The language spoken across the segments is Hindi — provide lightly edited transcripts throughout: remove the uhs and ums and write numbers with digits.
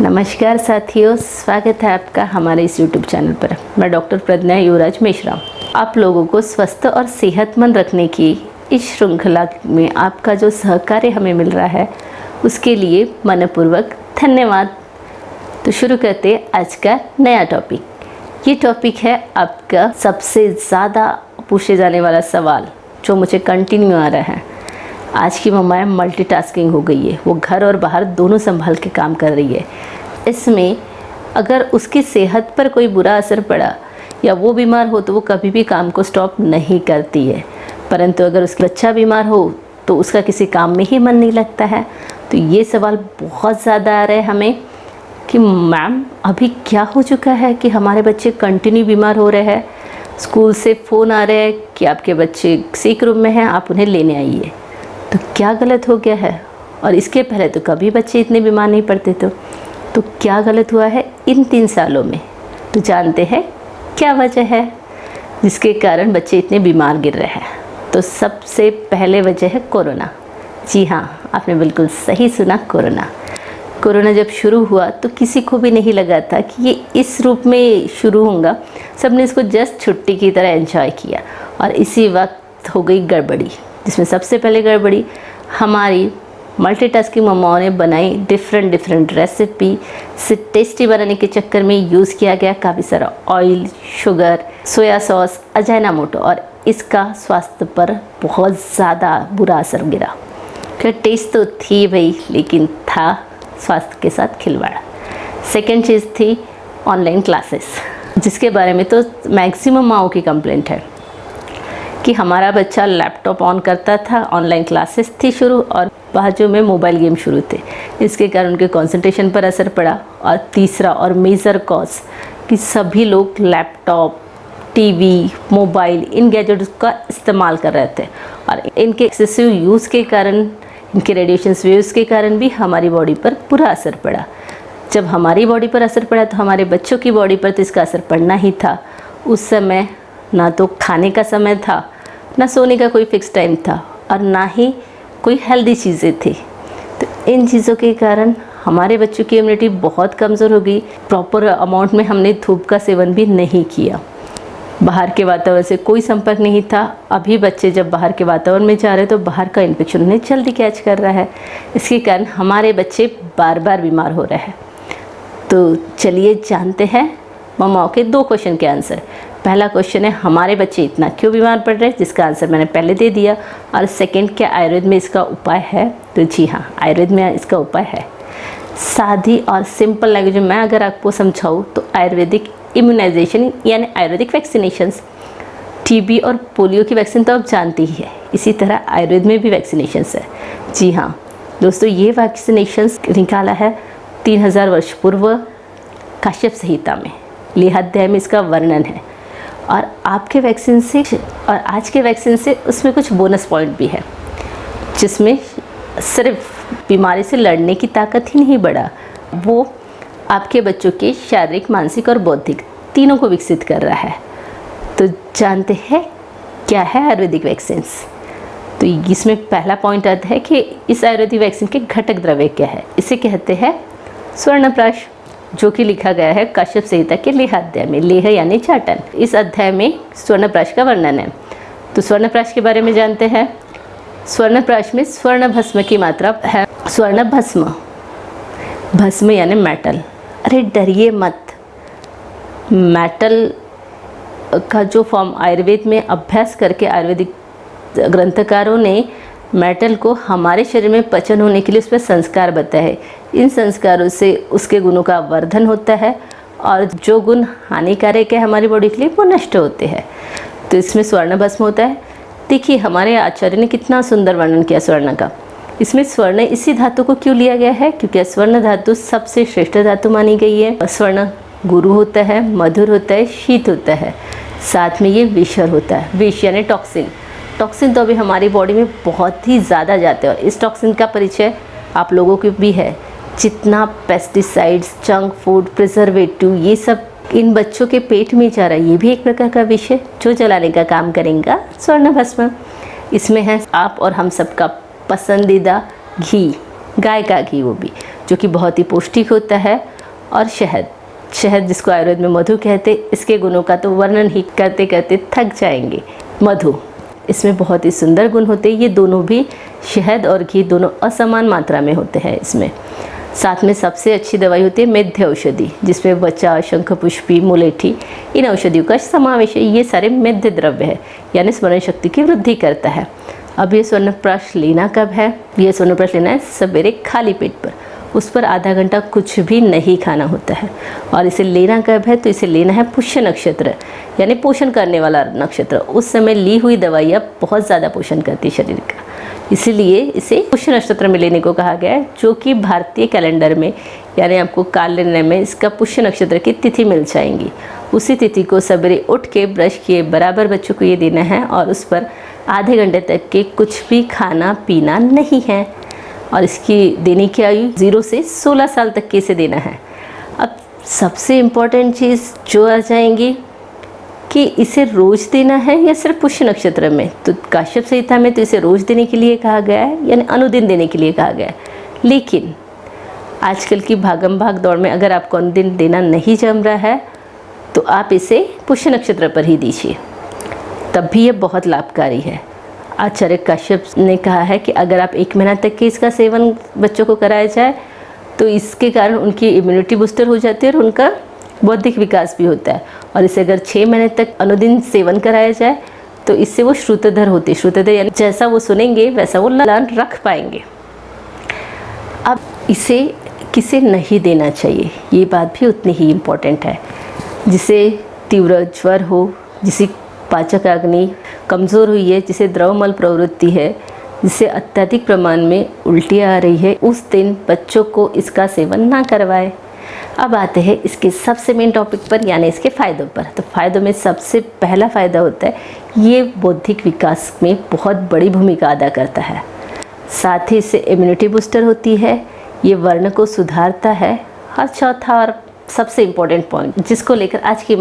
नमस्कार साथियों, स्वागत है आपका हमारे इस YouTube चैनल पर। मैं डॉक्टर प्रज्ञा युवराज मिश्रा आप लोगों को स्वस्थ और सेहतमंद रखने की इस श्रृंखला में आपका जो सहकार्य हमें मिल रहा है उसके लिए मनपूर्वक धन्यवाद। तो शुरू करते हैं आज का नया टॉपिक। ये टॉपिक है आपका सबसे ज़्यादा पूछे जाने वाला सवाल जो मुझे कंटिन्यू आ रहा है। आज की मम्माएँ मल्टीटास्किंग हो गई है, वो घर और बाहर दोनों संभाल के काम कर रही है। इसमें अगर उसकी सेहत पर कोई बुरा असर पड़ा या वो बीमार हो तो वो कभी भी काम को स्टॉप नहीं करती है, परंतु अगर उसका बच्चा बीमार हो तो उसका किसी काम में ही मन नहीं लगता है। तो ये सवाल बहुत ज़्यादा आ रहा है हमें कि मैम अभी क्या हो चुका है कि हमारे बच्चे कंटिन्यू बीमार हो रहे हैं। स्कूल से फ़ोन आ रहे हैं कि आपके बच्चे सिक रूम में हैं, आप उन्हें लेने आइए। तो क्या गलत हो गया है? और इसके पहले तो कभी बच्चे इतने बीमार नहीं पड़ते थे। तो क्या गलत हुआ है इन 3 सालों में? तो जानते हैं क्या वजह है जिसके कारण बच्चे इतने बीमार गिर रहे हैं। तो सबसे पहले वजह है कोरोना। जी हाँ, आपने बिल्कुल सही सुना, कोरोना जब शुरू हुआ तो किसी को भी नहीं लगा था कि ये इस रूप में शुरू होगा। सबने इसको जस्ट छुट्टी की तरह एंजॉय किया और इसी वक्त हो गई गड़बड़ी, जिसमें सबसे पहले गड़बड़ी हमारी मल्टीटास्किंग मम्माओं ने बनाई डिफरेंट रेसिपी से टेस्टी बनाने के चक्कर में यूज़ किया गया काफ़ी सारा oil, sugar, soya sauce, Ajinomoto और इसका स्वास्थ्य पर बहुत ज़्यादा बुरा असर गिरा। क्या टेस्ट तो थी भाई, लेकिन था स्वास्थ्य के साथ खिलवाड़। सेकेंड चीज़ थी ऑनलाइन क्लासेस, जिसके बारे में तो मैक्सिमम माओं की कंप्लेंट है कि हमारा बच्चा लैपटॉप ऑन करता था, ऑनलाइन क्लासेस थी शुरू और बाजू में मोबाइल गेम शुरू थे। इसके कारण उनके कंसंट्रेशन पर असर पड़ा। और तीसरा और मेजर कॉज कि सभी लोग लैपटॉप, टीवी, मोबाइल, इन गैजेट्स का इस्तेमाल कर रहे थे और इनके एक्सेसिव यूज़ के कारण, इनके रेडिएशन वेव्स के कारण भी हमारी बॉडी पर बुरा असर पड़ा। जब हमारी बॉडी पर असर पड़ा तो हमारे बच्चों की बॉडी पर तो इसका असर पड़ना ही था। उस समय ना तो खाने का समय था, ना सोने का कोई फिक्स टाइम था और ना ही कोई हेल्दी चीज़ें थी। तो इन चीज़ों के कारण हमारे बच्चों की इम्यूनिटी बहुत कमज़ोर हो गई। प्रॉपर अमाउंट में हमने धूप का सेवन भी नहीं किया, बाहर के वातावरण से कोई संपर्क नहीं था। अभी बच्चे जब बाहर के वातावरण में जा रहे हैं तो बाहर का इन्फेक्शन उन्हें जल्दी कैच कर रहा है। इसके कारण हमारे बच्चे बार बार बीमार हो रहे हैं। तो चलिए जानते हैं मम्माओं के 2 क्वेश्चन के आंसर। पहला क्वेश्चन है हमारे बच्चे इतना क्यों बीमार पड़ रहे हैं, जिसका आंसर मैंने पहले दे दिया। और सेकंड, क्या आयुर्वेद में इसका उपाय है? तो जी हाँ, आयुर्वेद में इसका उपाय है। सादी और सिंपल लैंग्वेज में मैं अगर आपको समझाऊँ तो आयुर्वेदिक इम्यूनाइजेशन यानी आयुर्वेदिक वैक्सीनेशंस, टीबी और पोलियो की वैक्सीन तो आप जानती ही है, इसी तरह आयुर्वेद में भी वैक्सीनेशंस है। जी हाँ दोस्तों, ये वैक्सीनेशंस निकाला है 3000 वर्ष पूर्व काश्यप संहिता में, लेहाध्याय में इसका वर्णन है। और आपके वैक्सीन से और आज के वैक्सीन से उसमें कुछ बोनस पॉइंट भी है, जिसमें सिर्फ बीमारी से लड़ने की ताकत ही नहीं बढ़ा, वो आपके बच्चों के शारीरिक, मानसिक और बौद्धिक तीनों को विकसित कर रहा है। तो जानते हैं क्या है आयुर्वेदिक वैक्सीन्स? तो इसमें पहला पॉइंट आता है कि इस आयुर्वेदिक वैक्सीन के घटक द्रव्य क्या है। इसे कहते हैं स्वर्णप्राश, जो कि लिखा गया है काश्यप संहिता के लेह अध्याय में। लेह यानी चाटन। इस अध्याय में स्वर्णप्राश का वर्णन है। तो स्वर्णप्राश के बारे में जानते हैं। स्वर्णप्राश में स्वर्ण भस्म की मात्रा है। स्वर्ण भस्म, भस्म यानी मेटल। अरे डरिए मत, मेटल का जो फॉर्म आयुर्वेद में अभ्यास करके आयुर्वेदिक ग्रंथकारों ने मेटल को हमारे शरीर में पचन होने के लिए उस पर संस्कार बताए हैं। इन संस्कारों से उसके गुणों का वर्धन होता है और जो गुण हानिकारक है हमारी बॉडी के लिए वो नष्ट होते हैं। तो इसमें स्वर्ण भस्म होता है। देखिए हमारे आचार्य ने कितना सुंदर वर्णन किया स्वर्ण का। इसमें स्वर्ण इसी धातु को क्यों लिया गया है? क्योंकि स्वर्ण धातु सबसे श्रेष्ठ धातु मानी गई है। स्वर्ण गुरु होता है, मधुर होता है, शीत होता है, साथ में ये विषर होता है। विष यानी टॉक्सिन। टॉक्सिन तो अभी हमारी बॉडी में बहुत ही ज़्यादा जाते हैं और इस टॉक्सिन का परिचय आप लोगों को भी है। जितना पेस्टिसाइड्स, जंक फूड, प्रिजर्वेटिव, ये सब इन बच्चों के पेट में जा रहा है, ये भी एक प्रकार का विष है जो जलाने का काम करेगा स्वर्ण भस्म। इसमें है आप और हम सबका पसंदीदा घी, गाय का घी, वो भी जो कि बहुत ही पौष्टिक होता है और शहद जिसको आयुर्वेद में मधु कहते, इसके गुणों का तो वर्णन ही करते करते थक जाएंगे। मधु, इसमें बहुत ही सुंदर गुण होते हैं। ये दोनों भी, शहद और घी दोनों असमान मात्रा में होते हैं इसमें। साथ में सबसे अच्छी दवाई होती है मेध्य औषधि, जिसमें वचा, शंखपुष्पी, मुलेठी, इन औषधियों का समावेश है। ये सारे मेध्य द्रव्य है, यानी स्मरण शक्ति की वृद्धि करता है। अब ये स्वर्णप्राश लेना कब है? ये स्वर्णप्राश लेना है सवेरे खाली पेट पर। उस पर आधा घंटा कुछ भी नहीं खाना होता है। और इसे लेना कब है? तो इसे लेना है पुष्य नक्षत्र, यानी पोषण करने वाला नक्षत्र। उस समय ली हुई दवाइयाँ बहुत ज़्यादा पोषण करती है शरीर का, इसीलिए इसे पुष्य नक्षत्र में लेने को कहा गया है, जो कि भारतीय कैलेंडर में, यानी आपको कैलेंडर में इसका पुष्य नक्षत्र की तिथि मिल जाएंगी। उसी तिथि को सवेरे उठ के ब्रश किए बराबर बच्चों को ये देना है, और उस पर आधे घंटे तक के कुछ भी खाना पीना नहीं है। और इसकी देने की आयु 0 से 16 साल तक के इसे देना है। अब सबसे इम्पॉर्टेंट चीज़ जो आ जाएंगी कि इसे रोज़ देना है या सिर्फ पुष्य नक्षत्र में। तो काश्यप संहिता में तो इसे रोज़ देने के लिए कहा गया है, यानी अनुदिन देने के लिए कहा गया है। लेकिन आजकल की भागम भाग दौड़ में अगर आपको अनुदिन देना नहीं जम रहा है, तो आप इसे पुष्य नक्षत्र पर ही दीजिए, तब भी ये बहुत लाभकारी है। आचार्य काश्यप ने कहा है कि अगर आप 1 महीना तक के इसका सेवन बच्चों को कराया जाए, तो इसके कारण उनकी इम्यूनिटी बूस्टर हो जाती है और उनका बौद्धिक विकास भी होता है। और इसे अगर 6 महीने तक अनुदिन सेवन कराया जाए, तो इससे वो श्रुतधर होते, श्रुतधर यानी जैसा वो सुनेंगे वैसा वो लान रख पाएंगे। अब इसे किसे नहीं देना चाहिए, ये बात भी उतनी ही इम्पोर्टेंट है। जिसे तीव्र ज्वर हो, जिसे पाचक अग्नि कमज़ोर हुई है, जिसे द्रवमल प्रवृत्ति है, जिसे अत्यधिक प्रमाण में उल्टियाँ आ रही है, उस दिन बच्चों को इसका सेवन ना करवाएं। अब आते हैं इसके सबसे मेन टॉपिक पर, यानी इसके फ़ायदों पर। तो फ़ायदों में सबसे पहला फ़ायदा होता है, ये बौद्धिक विकास में बहुत बड़ी भूमिका अदा करता है। साथ ही इससे इम्यूनिटी बूस्टर होती है, ये वर्ण को सुधारता है। और चौथा और सबसे इम्पोर्टेंट पॉइंट, जिसको लेकर आज की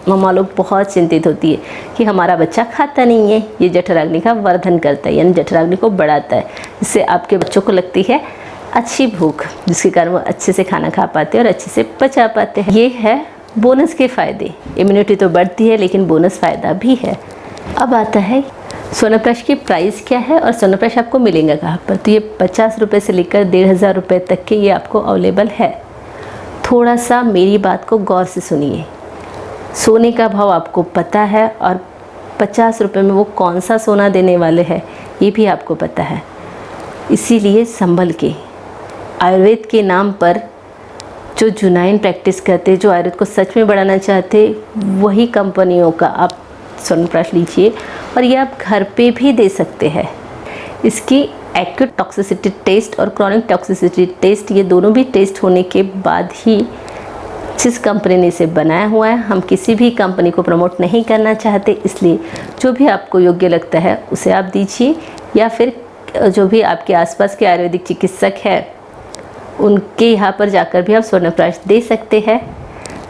मम्मा लोग बहुत चिंतित होती है कि हमारा बच्चा खाता नहीं है, ये जठराग्नि का वर्धन करता है, यानी जठराग्नि को बढ़ाता है, जिससे आपके बच्चों को लगती है अच्छी भूख, जिसके कारण वो अच्छे से खाना खा पाते हैं और अच्छे से पचा पाते हैं। ये है बोनस के फ़ायदे। इम्यूनिटी तो बढ़ती है, लेकिन बोनस फ़ायदा भी है। अब आता है स्वर्णप्राश की प्राइस क्या है और स्वर्णप्राश आपको मिलेगा कहाँ पर। तो ये 50 रुपये से लेकर 1500 रुपये तक के ये आपको अवेलेबल है। थोड़ा सा मेरी बात को गौर से सुनिए। सोने का भाव आपको पता है, और 50 रुपये में वो कौन सा सोना देने वाले हैं ये भी आपको पता है। इसीलिए संभल के आयुर्वेद के नाम पर जो जुनाइन प्रैक्टिस करते, जो आयुर्वेद को सच में बढ़ाना चाहते, वही कंपनियों का आप स्वर्णप्राश लीजिए, और ये आप घर पे भी दे सकते हैं। इसकी एक्यूट टॉक्सिसिटी टेस्ट और क्रॉनिक टॉक्सिसिटी टेस्ट, ये दोनों भी टेस्ट होने के बाद ही जिस कंपनी ने इसे बनाया हुआ है, हम किसी भी कंपनी को प्रमोट नहीं करना चाहते, इसलिए जो भी आपको योग्य लगता है उसे आप दीजिए, या फिर जो भी आपके आसपास के आयुर्वेदिक चिकित्सक हैं उनके यहाँ पर जाकर भी आप स्वर्णप्राश दे सकते हैं।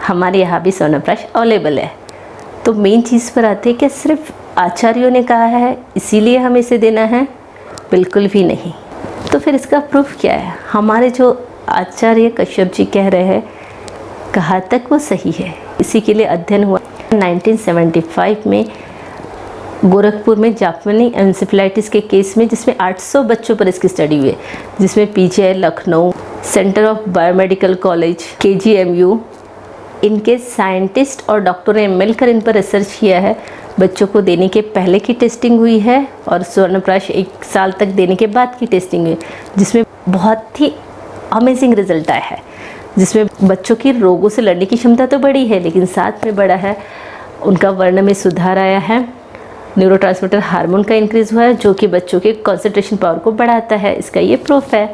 हमारे यहाँ भी स्वर्णप्राश अवेलेबल है। तो मेन चीज़ पर आते हैं कि सिर्फ आचार्यों ने कहा है इसीलिए हमें इसे देना है, बिल्कुल भी नहीं। तो फिर इसका प्रूफ क्या है? हमारे जो आचार्य कश्यप जी कह रहे हैं, कहाँ तक वो सही है, इसी के लिए अध्ययन हुआ 1975 में गोरखपुर में जापानी एन्सेफेलाइटिस के केस में, जिसमें 800 बच्चों पर इसकी स्टडी हुई है, जिसमें PGI Lucknow, centre of biomedical college, KGMU, इनके साइंटिस्ट और डॉक्टरों ने मिलकर इन पर रिसर्च किया है। बच्चों को देने के पहले की टेस्टिंग हुई है और स्वर्णप्राश 1 साल तक देने के बाद की टेस्टिंग हुई, जिसमें बहुत ही अमेजिंग रिजल्ट आया है। जिसमें बच्चों की रोगों से लड़ने की क्षमता तो बढ़ी है, लेकिन साथ में बढ़ा है उनका वर्ण में सुधार आया है, न्यूरोट्रांसमीटर हार्मोन का इंक्रीज़ हुआ है, जो कि बच्चों के कंसंट्रेशन पावर को बढ़ाता है। इसका ये प्रूफ है।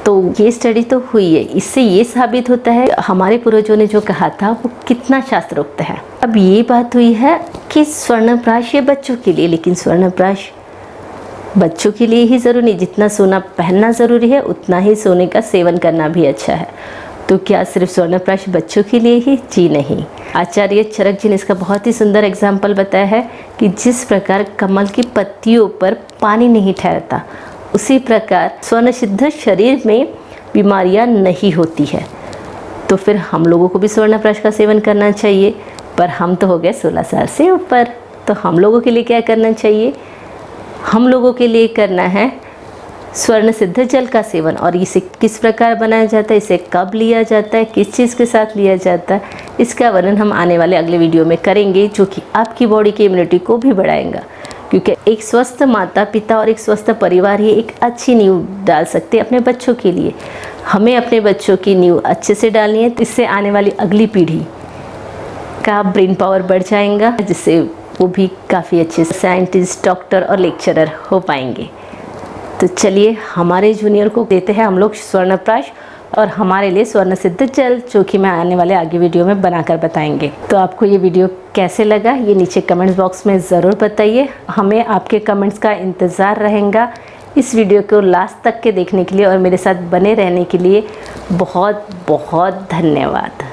तो ये स्टडी तो हुई है। इससे ये साबित होता है हमारे पूर्वजों ने जो कहा था वो कितना शास्त्रोक्त है। अब ये बात हुई है कि स्वर्णप्राश ये बच्चों के लिए, लेकिन स्वर्णप्राश बच्चों के लिए ही ज़रूरी नहीं। जितना सोना पहनना ज़रूरी है, उतना ही सोने का सेवन करना भी अच्छा है। तो क्या सिर्फ स्वर्णप्राश बच्चों के लिए ही? जी नहीं। आचार्य चरक जी ने इसका बहुत ही सुंदर एग्जाम्पल बताया है कि जिस प्रकार कमल की पत्तियों पर पानी नहीं ठहरता, उसी प्रकार स्वर्ण सिद्ध शरीर में बीमारियां नहीं होती है। तो फिर हम लोगों को भी स्वर्णप्राश का सेवन करना चाहिए। पर हम तो हो गए 16 साल से ऊपर, तो हम लोगों के लिए क्या करना चाहिए? हम लोगों के लिए करना है स्वर्ण सिद्ध जल का सेवन। और इसे किस प्रकार बनाया जाता है, इसे कब लिया जाता है, किस चीज़ के साथ लिया जाता है, इसका वर्णन हम आने वाले अगले वीडियो में करेंगे, जो कि आपकी बॉडी की इम्यूनिटी को भी बढ़ाएगा। क्योंकि एक स्वस्थ माता पिता और एक स्वस्थ परिवार ही एक अच्छी नींव डाल सकते हैं अपने बच्चों के लिए। हमें अपने बच्चों की नींव अच्छे से डालनी है, इससे आने वाली अगली पीढ़ी का ब्रेन पावर बढ़ जाएगा, जिससे वो भी काफ़ी अच्छे साइंटिस्ट, डॉक्टर और लेक्चरर हो पाएंगे। तो चलिए हमारे जूनियर को देते हैं हम लोग स्वर्णप्राश और हमारे लिए स्वर्ण सिद्ध जल, जो कि मैं आने वाले आगे वीडियो में बनाकर बताएंगे। तो आपको ये वीडियो कैसे लगा ये नीचे कमेंट्स बॉक्स में ज़रूर बताइए। हमें आपके कमेंट्स का इंतज़ार रहेगा। इस वीडियो को लास्ट तक के देखने के लिए और मेरे साथ बने रहने के लिए बहुत बहुत धन्यवाद।